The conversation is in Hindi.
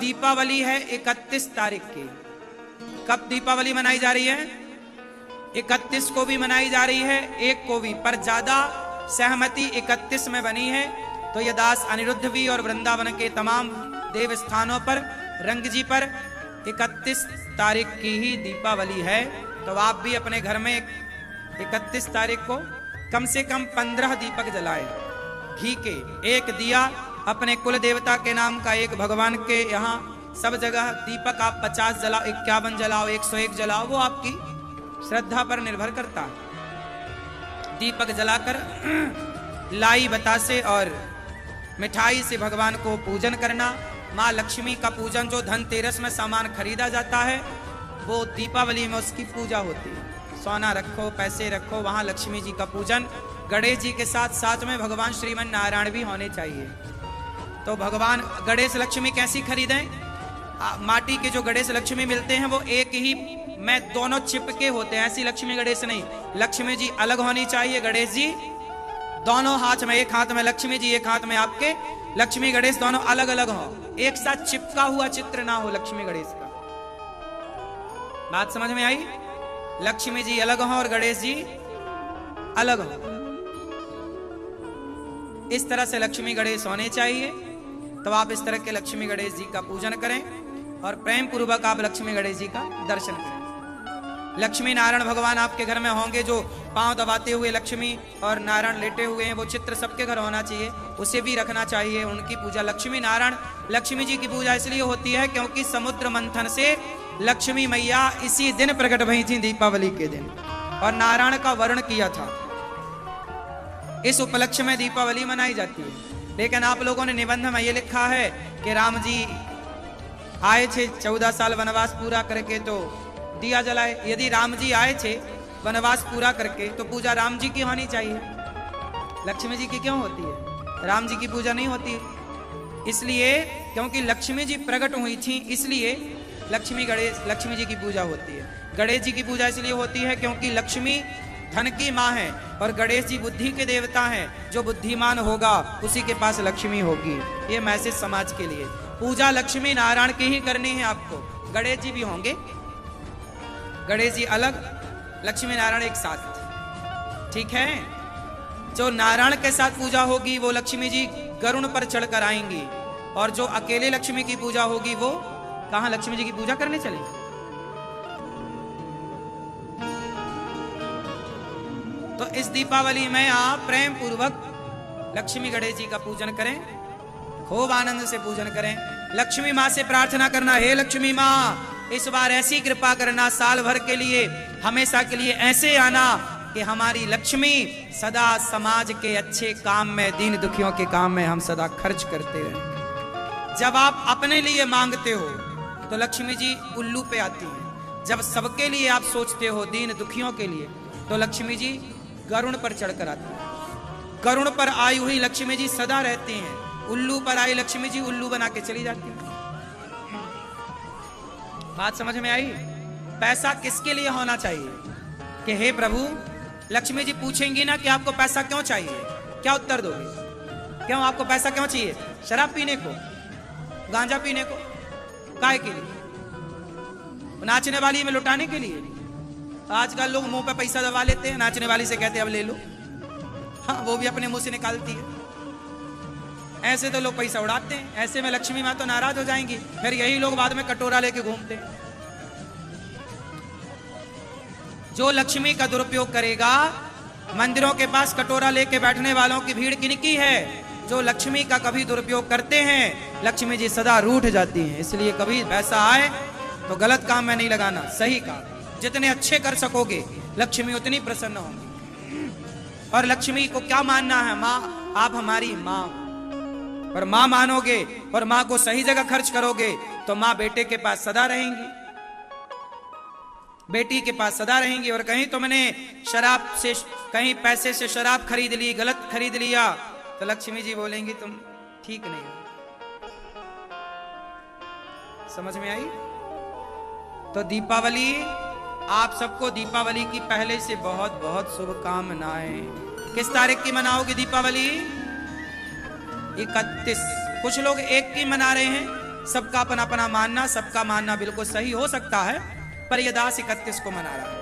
दीपावली है 31 तारीख की। कब दीपावली मनाई जा रही है? 31 को भी मनाई जा रही है, 1 को भी, पर ज्यादा सहमति 31 में बनी है। तो ये दास अनिरुद्ध भी और वृंदावन के तमाम देव स्थानों पर, रंग जी पर 31 तारीख की ही दीपावली है। तो आप भी अपने घर में 31 तारीख को कम से कम 15 दीपक जलाएं, घी के। एक दिया अपने कुल देवता के नाम का, एक भगवान के यहाँ, सब जगह दीपक आप 50 जलाओ, 51 जलाओ, 101 जलाओ, वो आपकी श्रद्धा पर निर्भर करता है। दीपक जलाकर लाई बतासे और मिठाई से भगवान को पूजन करना। माँ लक्ष्मी का पूजन, जो धनतेरस में सामान खरीदा जाता है, वो दीपावली में उसकी पूजा होती है। सोना रखो, पैसे रखो, वहाँ लक्ष्मी जी का पूजन। गणेश जी के साथ साथ में भगवान श्रीमन नारायण भी होने चाहिए। तो भगवान गणेश लक्ष्मी कैसी खरीदें? माटी के जो गणेश लक्ष्मी मिलते हैं वो एक ही में दोनों चिपके होते हैं, ऐसी लक्ष्मी गणेश नहीं। लक्ष्मी जी अलग होनी चाहिए, गणेश जी दोनों हाथ में, एक हाथ में लक्ष्मी जी, एक हाथ में आपके लक्ष्मी गणेश, दोनों अलग अलग हो, एक साथ चिपका हुआ चित्र ना हो लक्ष्मी गणेश का। बात समझ में आई? लक्ष्मी जी अलग हो और गणेश जी अलग हो, इस तरह से लक्ष्मी गणेश होने चाहिए। तो आप इस तरह के लक्ष्मी गणेश जी का पूजन करें और प्रेम पूर्वक आप लक्ष्मी गणेश जी का दर्शन करें। लक्ष्मी नारायण भगवान आपके घर में होंगे, जो पांव दबाते हुए लक्ष्मी और नारायण लेटे हुए हैं, वो चित्र सबके घर होना चाहिए, उसे भी रखना चाहिए। उनकी पूजा, लक्ष्मी नारायण, लक्ष्मी जी की पूजा इसलिए होती है क्योंकि समुद्र मंथन से लक्ष्मी मैया इसी दिन प्रकट हुई थी, दीपावली के दिन, और नारायण का वर्ण किया था। इस उपलक्ष्य में दीपावली मनाई जाती है। लेकिन आप लोगों ने निबंध में ये लिखा है कि राम जी आए थे 14 साल वनवास पूरा करके, तो दिया जलाए। यदि राम जी आए थे वनवास पूरा करके, तो पूजा राम जी की होनी चाहिए, लक्ष्मी जी की क्यों होती है? राम जी की पूजा नहीं होती, इसलिए क्योंकि लक्ष्मी जी प्रकट हुई थी, इसलिए लक्ष्मी जी की पूजा होती है। गणेश जी की पूजा इसलिए होती है क्योंकि लक्ष्मी धन की माँ है और गणेश जी बुद्धि के देवता हैं। जो बुद्धिमान होगा उसी के पास लक्ष्मी होगी। ये मैसेज समाज के लिए। पूजा लक्ष्मी नारायण की ही करनी है आपको। गणेश जी भी होंगे, गणेश जी अलग, लक्ष्मी नारायण एक साथ, ठीक है। जो नारायण के साथ पूजा होगी वो लक्ष्मी जी गरुड़ पर चढ़कर आएंगी, और जो अकेले लक्ष्मी की पूजा होगी वो कहां लक्ष्मी जी की पूजा करने चलेगी? तो इस दीपावली में आप प्रेम पूर्वक लक्ष्मी गणेश जी का पूजन करें, खूब आनंद से पूजन करें। लक्ष्मी माँ से प्रार्थना करना, हे लक्ष्मी माँ इस बार ऐसी कृपा करना, साल भर के लिए, हमेशा के लिए ऐसे आना कि हमारी लक्ष्मी सदा समाज के अच्छे काम में, दीन दुखियों के काम में हम सदा खर्च करते रहें। जब आप अपने लिए मांगते हो तो लक्ष्मी जी उल्लू पे आती हैं। जब सबके लिए आप सोचते हो, दीन दुखियों के लिए, तो लक्ष्मी जी गरुड़ पर चढ़कर आती है। गरुड़ पर आई हुई लक्ष्मी जी सदा रहती हैं, उल्लू पर आई लक्ष्मी जी उल्लू बना के चली जाती है। बात समझ में आई? पैसा किसके लिए होना चाहिए? कि हे प्रभु, लक्ष्मी जी पूछेंगी ना कि आपको पैसा क्यों चाहिए, क्या उत्तर दोगे? क्यों आपको पैसा क्यों चाहिए? शराब पीने को, गांजा पीने को, काय के लिए? नाचने वाली में लुटाने के लिए? आजकल लोग मुंह पे पैसा दबा लेते हैं, नाचने वाली से कहते हैं अब ले लो, हाँ वो भी अपने मुंह से निकालती है। ऐसे तो लोग पैसा उड़ाते हैं, ऐसे में लक्ष्मी माँ तो नाराज हो जाएंगी, फिर यही लोग बाद में कटोरा लेके घूमते हैं। जो लक्ष्मी का दुरुपयोग करेगा, मंदिरों के पास कटोरा लेके बैठने वालों की भीड़ किनकी है? जो लक्ष्मी का कभी दुरुपयोग करते हैं, लक्ष्मी जी सदा रूठ जाती हैं। इसलिए कभी पैसा आए तो गलत काम में नहीं लगाना, सही काम। जितने अच्छे कर सकोगे लक्ष्मी उतनी प्रसन्न होंगी। और लक्ष्मी को क्या मानना है? माँ, आप हमारी माँ, और माँ मानोगे और माँ को सही जगह खर्च करोगे तो माँ बेटे के पास सदा रहेंगी, बेटी के पास सदा रहेंगी। और कहीं तुमने शराब से, कहीं पैसे से शराब खरीद ली, गलत खरीद लिया, तो लक्ष्मी जी बोलेंगी तुम ठीक नहीं हो। समझ में आई? तो दीपावली, आप सबको दीपावली की पहले से बहुत बहुत शुभकामनाएं। किस तारीख की मनाओगे दीपावली? 31। कुछ लोग 1 की मना रहे हैं, सबका अपना अपना मानना, सबका मानना बिल्कुल सही हो सकता है, पर ये दास 31 को मना रहा है।